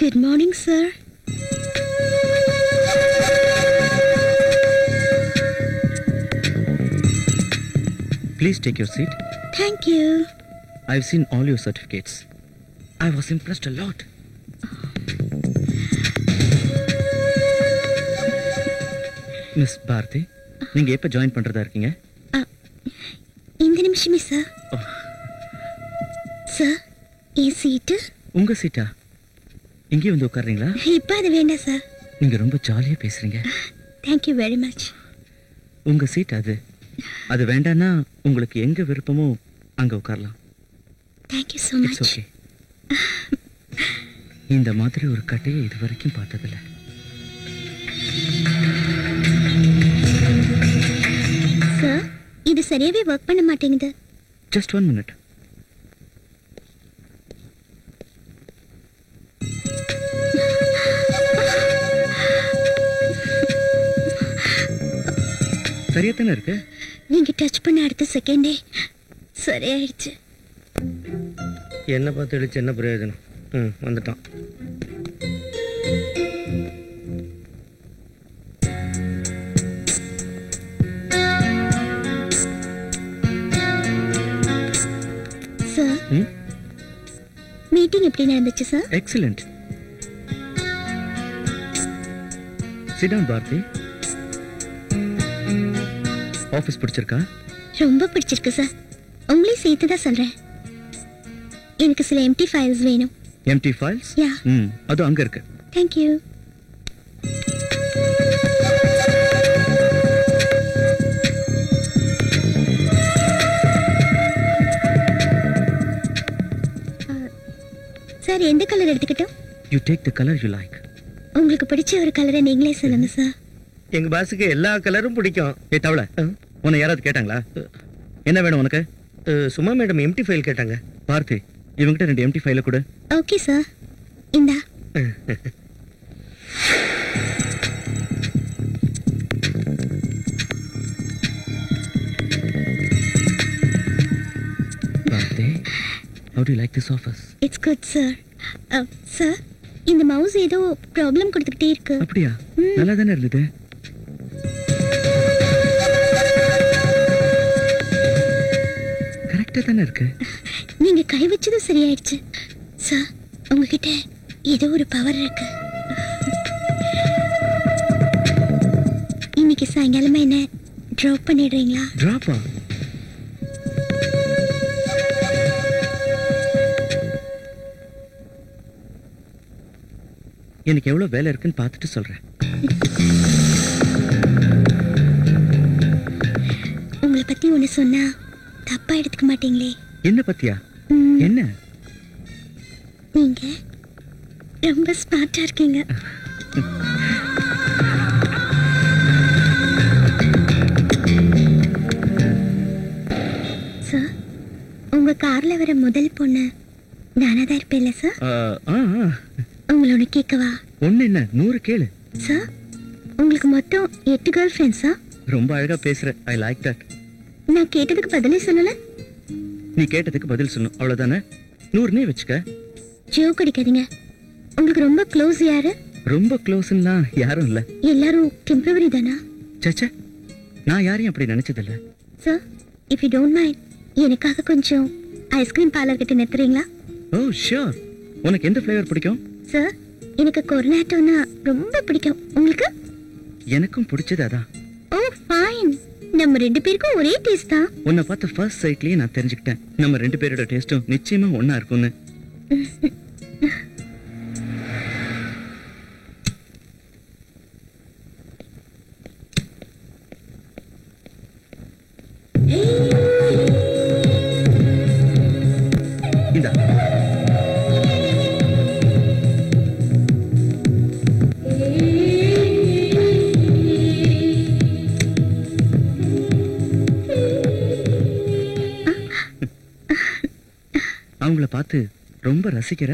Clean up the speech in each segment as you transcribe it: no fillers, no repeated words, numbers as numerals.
Good morning, sir. Please take your seat. Thank you. I've seen all your certificates. I was impressed a lot. Miss Bharti, நீங்க எப்ப join பண்றதா இருக்கீங்க? இந்த நிமிஷமே sir. Sir, ಈ சீட்டு உங்க சீட்டா? இங்கே வந்து உட்கார்றீங்களா? இப்ப அது வேண்டாம் சார். நீங்க ரொம்ப ஜாலியா பேசுறீங்க. Thank you very much. உங்க சீட் அது வேண்டானா உங்களுக்கு எங்க விருப்பமோ அங்க உட்காரலாம். Thank you so much. It's okay. இந்த மாதிரி ஒரு கட்டையை இதுவரைக்கும் பார்த்ததில்லை. சார், இது சரியாவே வர்க் பண்ண மாட்டேங்குது. Just 1 minute. சரியா தானே இருக்கு? நீங்க டச் பண்ண அடுத்த செகண்டே சரியாயிடுச்சு. என்ன பார்த்து இடிச்சு என்ன பிரயோஜனம்? வந்துட்டான். சார், மீட்டிங் எப்படி நடந்துச்சு sir? Excellent. Sit down, Bharti. Office பிடிச்சிருக்கா? ரொம்ப பிடிச்சிருக்கு சார். உங்களையும் சேர்த்து தான் சொல்றேன். எனக்கு சில எம்டி ஃபைல்ஸ் வேணும். Empty files? யா. அது அங்க இருக்கு. Thank you. சார், எந்த கலர் எடுத்துக்கிட்டோம்? You take the color you like. உங்களுக்கு பிடிச்ச ஒரு கலரை நீங்களே சொல்லுங்க சார். எங்க பாஸுக்கு எல்லா கலரும் பிடிக்கும். ஏ தவள, உன்னை யாராவது கேட்டாங்களா? என்ன வேணும் உனக்கு? சும்மா மேடம் எம்டி ஃபைல் கேட்டாங்க. பார்த்தி, இவங்கிட்ட 2 எம்டி ஃபைல கொடு. ஓகே சார், இந்தா. பார்த்தி, how do you like this office? It's good, sir. Sir, இந்த மவுஸ் ஏதோ ப்ராப்ளம் கொடுத்துக்கிட்டே இருக்கு. அப்படியா? நல்லா தானே இருந்தது. கரெக்டா தானே இருக்கு. நீங்க கை வச்சதும் சரியாயிடுச்சு. சார், உங்ககிட்ட ஏதோ ஒரு பவர் இருக்கு. இன்னைக்கு சாயங்காலமா என்ன டிராப் பண்ணிடுறீங்களா? டிராப்பா? எனக்கு எவ்வளவு வேலை இருக்குன்னு பார்த்துட்டு சொல்றேன். உங்களை பத்தி ஒண்ணு சொன்னா தப்பா எடுத்துக்க மாட்டீங்களே? என்ன பத்தியா? என்ன? நீங்க ரொம்ப ஸ்மார்ட்டா இருக்கீங்க. சார், உங்க கார்ல வர முதல் பொண்ணு நானாதான் இருப்பேன்ல சார்? உங்களோட கேட்கவா? ஒண்ணு என்ன 100 கேளு. சார், உங்களுக்கு மொத்தம் 8 கேர்ள் ஃப்ரெண்ட்ஸா? ரொம்ப அழகா பேசுற. I like that. நான் கேட்டதுக்கு பதிலே சொல்லல. நீ கேட்டதுக்கு பதில் சொல்லணும், அவ்வளவுதானே? 100 வச்சுக்க. ஜோக் அடிக்காதீங்க. உங்களுக்கு ரொம்ப க்ளோஸ் யாரு? ரொம்ப க்ளோஸ்னா யாரும் இல்ல. எல்லாரும் டெம்பரவரி தானா? சச்சா, நான் யாரையும் அப்படி நினைச்சதில்ல. Sir, if you don't mind, எனக்காக கொஞ்சம் ஐஸ்கிரீம் பார்லர் கிட்ட நிறுத்துறீங்களா? ஓ ஷூர். உனக்கு எந்த ஃப்ளேவர் பிடிக்கும்? சார், எனக்கு கொர்னாட்டோனா ரொம்ப பிடிக்கும். உங்களுக்கு? எனக்கும் பிடிச்சது அதான். ஓ ஃபைன். நம்ம 2 பேருக்கும் ஒரே டேஸ்ட் தான். உன்னை பார்த்த ஃபர்ஸ்ட் சைட்லயே நான் தெரிஞ்சுக்கிட்டேன் நம்ம 2 பேரோட டேஸ்டும் நிச்சயமா ஒண்ணா இருக்கும்னு. இந்தா. அவங்கள பார்த்து ரொம்ப ரசிக்கிற?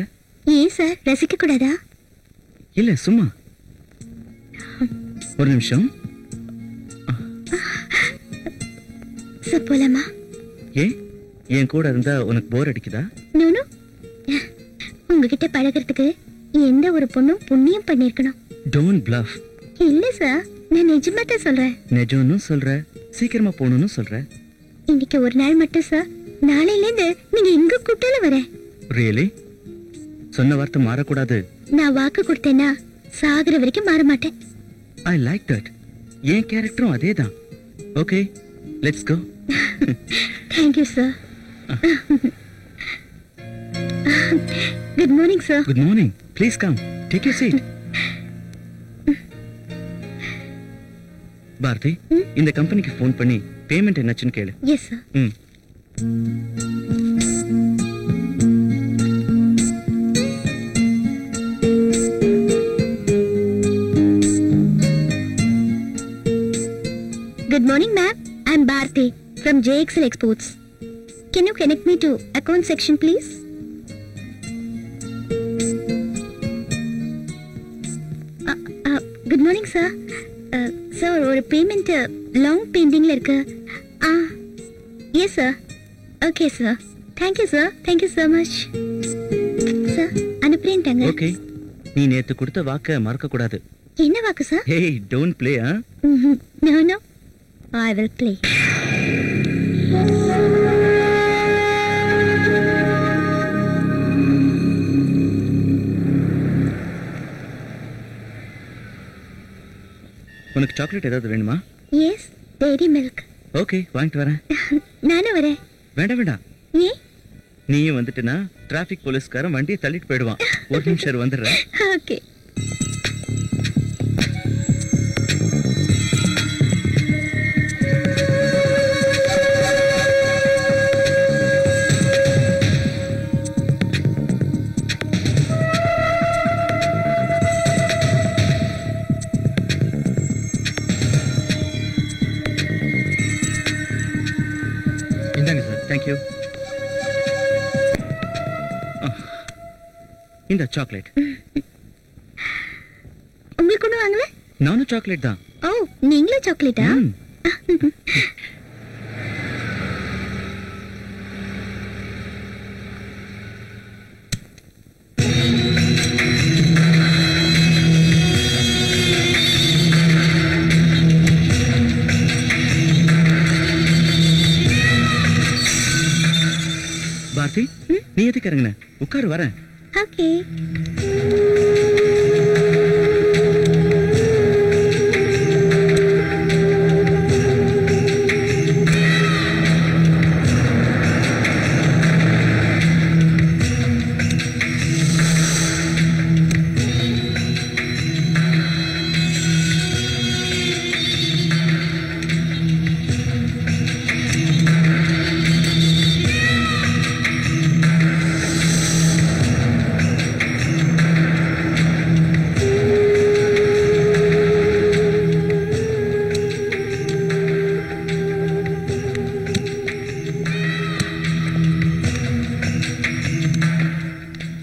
ஏன் சார், ரசிக்க கூடாதா? இல்ல, சும்மா ஒரு நிமிஷம். சார், போலாமா? ஏன், என் கூட இருந்தா உனக்கு போர் அடிக்குதா? நோ, உங்ககிட்ட பழகிறதுக்கு எந்த ஒரு பொண்ணும் புண்ணியம் பண்ணிருக்கணும். Don't bluff. இல்ல சார், நான் நிஜமா தான் சொல்றேன். நிஜம்னு சொல்ற, சீக்கிரமா போகணும்னு சொல்ற. இன்னைக்கு ஒரு நாள் மட்டும் சார், நாளையில இருந்து நீங்க எங்க கூப்பிட்டாலும் வரேன். ரியலி? சொன்ன வார்த்தை மாறக்கூடாது. நான் வாக்கு கொடுத்தேன்னா சாகுற வரைக்கும் மாற மாட்டேன். I like that. என் கேரக்டரும் அதே தான். Okay, let's go. Thank you sir. Good morning sir. Good morning. Please come, take your seat. Bharathi, இந்த கம்பெனிக்கு ஃபோன் பண்ணி பேமெண்ட் என்னாச்சுன்னு கேளு. Yes sir. Good morning, ma'am. I'm Bharti from JXL Exports. Can you connect me to account section, please? Good morning, sir. Sir, ஒரு payment long pending ல இருக்கு. Yes, sir. Okay, sir. Thank you, sir. Thank you so much. Sir, அனுப்புறேன்ட்டாங்க. Okay, நீ நேத்து கொடுத்த வாக்க மறக்க கூடாது. என்ன வாக்கு, sir? Hey, don't play, huh? No, no. I will play. உனக்கு சாக்லேட் ஏதாவது வேணுமா? Yes, dairy milk. ஓகே, வாங்கிட்டு வரேன். நானும் வரேன். வேண்டாம் வேண்டாம். ஏன்? நீயும் வந்துட்டுனா டிராபிக் போலீஸ்காரன் வண்டியை தள்ளிட்டு போயிடுவான். ஒரு நிமிஷம் வந்துடுறேன். ஓகே. இந்தாங்க சார். தேங்க்யூ. இந்த சாக்லேட். உங்களுக்கு ஒண்ணு வாங்கல? நானும் சாக்லேட் தான். ஓ, நீங்களும் சாக்லேட்டா? பாரதி, நீ எதுக்கு இறங்குன? உட்காரு, வரேன். ஓகே.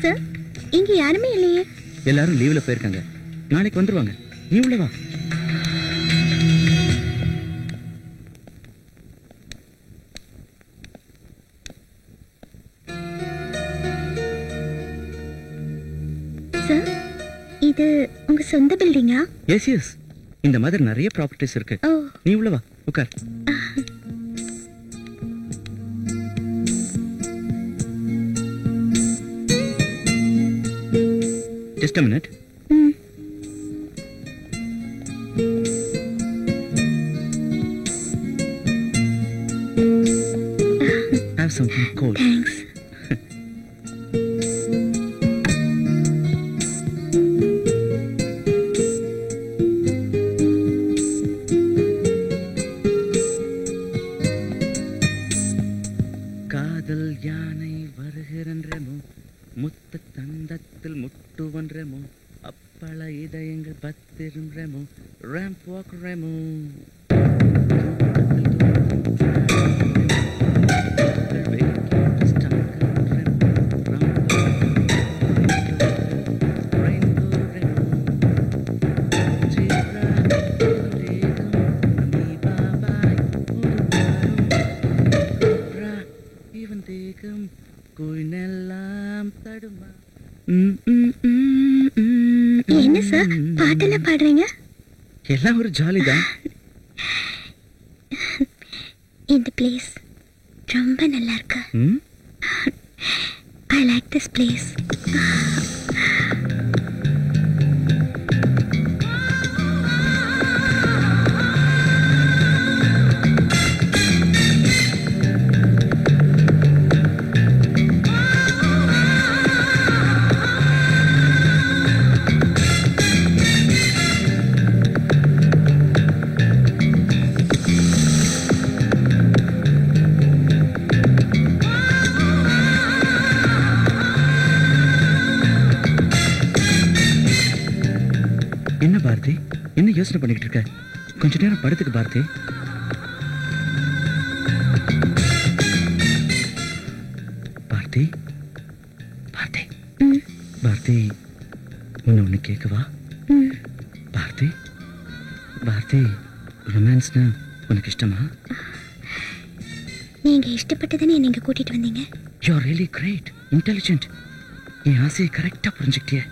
சார், இங்க யாருமே இல்லையே. எல்லாரும் லீவ்ல போயிருக்காங்க. நாளைக்கு வந்துருவாங்க. நீ உள்ள வா. சார், இது உங்க சொந்த பில்டிங்கா? எஸ் எஸ், இந்த மாதிரி நிறைய ப்ராப்பர்ட்டிஸ் இருக்கு. ஓ. நீ உள்ள வா, உட்கார். Just a minute. Have something cold. Thanks. காதல் யானை வருகிறன்றமோ, முத்த தந்தத்தில் முட்டுவன்றமோ, அப்பள இதயங்கள் பத்திருன்றமோ, ரேம்ப் வாக்குறமோ. கோயினெல்லாம் தடுமா. சார் பாட்டெல்லாம் பாடுறீங்க? எல்லாம் ஒரு ஜாலி தான். இந்த பிளேஸ் ரொம்ப நல்லா இருக்கு. I like this place. என்ன பாரதி, என்ன யோசனை பண்ணிக்கிட்டு இருக்க? கொஞ்ச நேரம் படுத்துக்கு பாரதி. பாரதி பாரதி பாரதி, ஒன்னு கேட்கவா? பாரதி பாரதி, ரொமான்ஸ்னா உனக்கு இஷ்டமா? நீங்க இஷ்டப்பட்டதானே நீங்க கூட்டிட்டு வந்தீங்க. You are really great, intelligent. என் ஆசையை கரெக்டா புரிஞ்சுக்கிட்டியே.